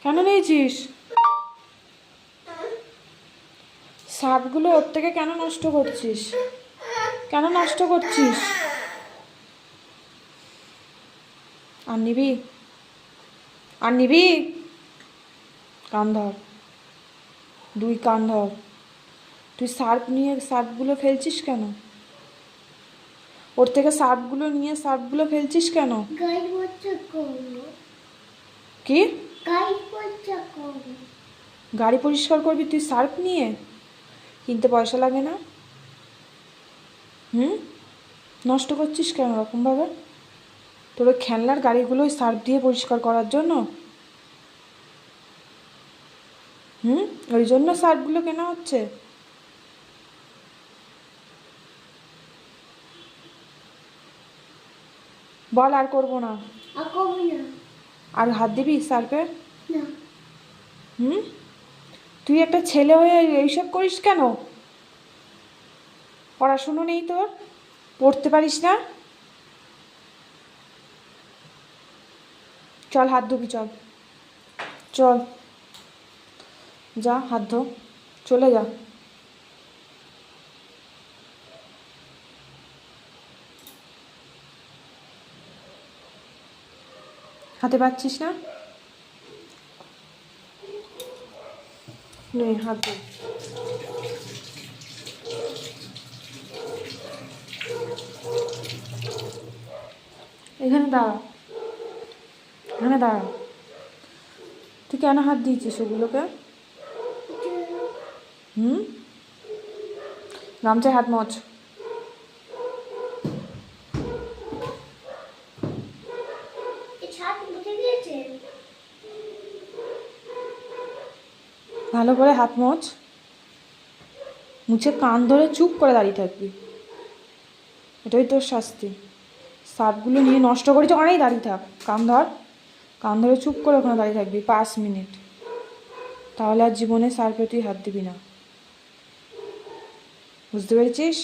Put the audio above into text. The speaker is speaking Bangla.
কেন নিয়েছিস? সার্ফগুলো ওর থেকে কেন নষ্ট করছিস? কেন নষ্ট করছিস? আর নিবি? আর নিবি? কান ধর, দুই কান ধর। তুই সার্ফ নিয়ে সার্ফগুলো ফেলছিস কেন? ওর থেকে সার্ফগুলো নিয়ে সার্ফগুলো ফেলছিস কেন? কি গাড়ি পরিষ্কার করবি তুই সার্ফ নিয়ে? কিনতে পয়সা লাগে না? নষ্ট করছিস কেন ওরকমভাবে? তোর ওই খেলনার গাড়িগুলোই সার্ফ দিয়ে পরিষ্কার করার জন্য? ওই জন্য সার্ফগুলো কেনা হচ্ছে? বল, আর করবো না। আর হাত দিবি সার্ফে? তুই একটা ছেলে হয়ে এইসব করিস কেন? পড়াশুনো নেই তোর? পড়তে পারিস না? চল হাত ধুবি, চল চল, যা হাত ধো, চলে যা। হাতে পাচ্ছিস না? নে হাত ধো। এখানে দাঁড়া, এখানে দাঁড়া। তুই কেন হাত দিয়েছিস ওগুলোকে? গামছায় হাত মোছ। ভালো করে হাত মোছ, মুছে কান ধরে চুপ করে দাঁড়িয়ে থাকবি। এটাই তোর শাস্তি। সার্ফগুলো নিয়ে নষ্ট করেছে, অনেক দাঁড়িয়ে থাক। কান ধর, কান ধরে চুপ করে ওখানে দাঁড়িয়ে থাকবি 5 মিনিট। তাহলে আর জীবনে সার্ফে তুই হাত দিবি না। বুঝতে পেরেছিস?